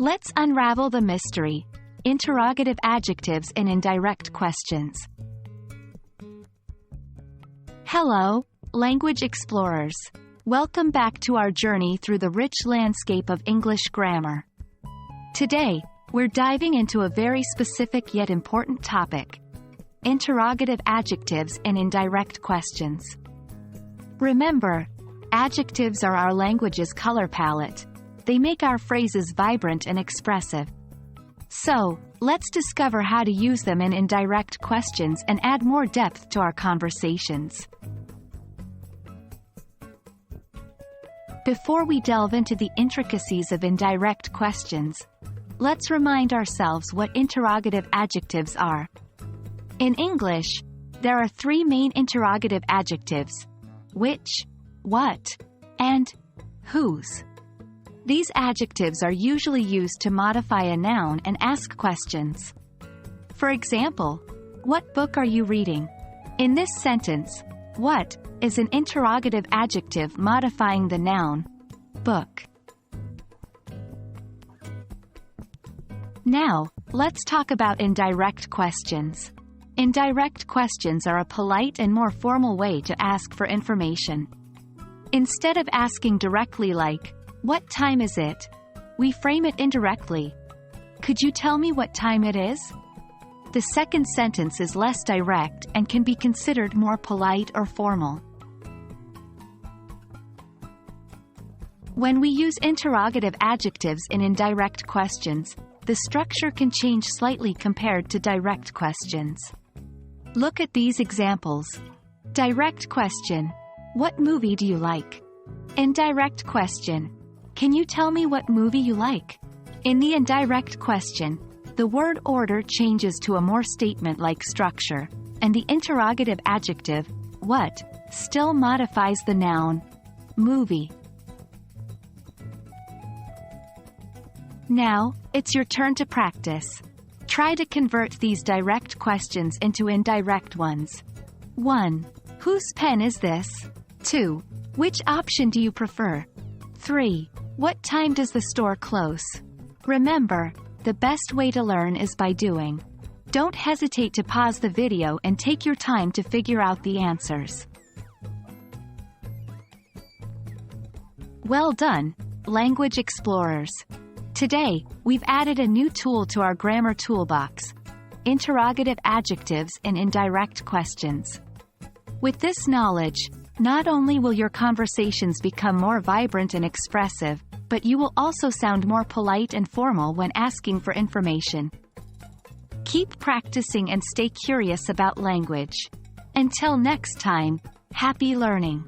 Let's unravel the mystery. Interrogative adjectives and indirect questions. Hello, language explorers. Welcome back to our journey through the rich landscape of English grammar. Today, we're diving into a very specific yet important topic: interrogative adjectives and indirect questions. Remember, adjectives are our language's color palette. They make our phrases vibrant and expressive. So, let's discover how to use them in indirect questions and add more depth to our conversations. Before we delve into the intricacies of indirect questions, let's remind ourselves what interrogative adjectives are. In English, there are three main interrogative adjectives: which, what, and whose. These adjectives are usually used to modify a noun and ask questions. For example, what book are you reading? In this sentence, what is an interrogative adjective modifying the noun book. Now, let's talk about indirect questions. Indirect questions are a polite and more formal way to ask for information. Instead of asking directly like, "What time is it?" we frame it indirectly. "Could you tell me what time it is?" The second sentence is less direct and can be considered more polite or formal. When we use interrogative adjectives in indirect questions, the structure can change slightly compared to direct questions. Look at these examples. Direct question: what movie do you like? Indirect question: can you tell me what movie you like? In the indirect question, the word order changes to a more statement-like structure, and the interrogative adjective, what, still modifies the noun movie. Now, it's your turn to practice. Try to convert these direct questions into indirect ones. 1. Whose pen is this? 2. Which option do you prefer? 3. What time does the store close? Remember, the best way to learn is by doing. Don't hesitate to pause the video and take your time to figure out the answers. Well done, language explorers. Today, we've added a new tool to our grammar toolbox: interrogative adjectives and indirect questions. With this knowledge, not only will your conversations become more vibrant and expressive, but you will also sound more polite and formal when asking for information. Keep practicing and stay curious about language. Until next time, happy learning!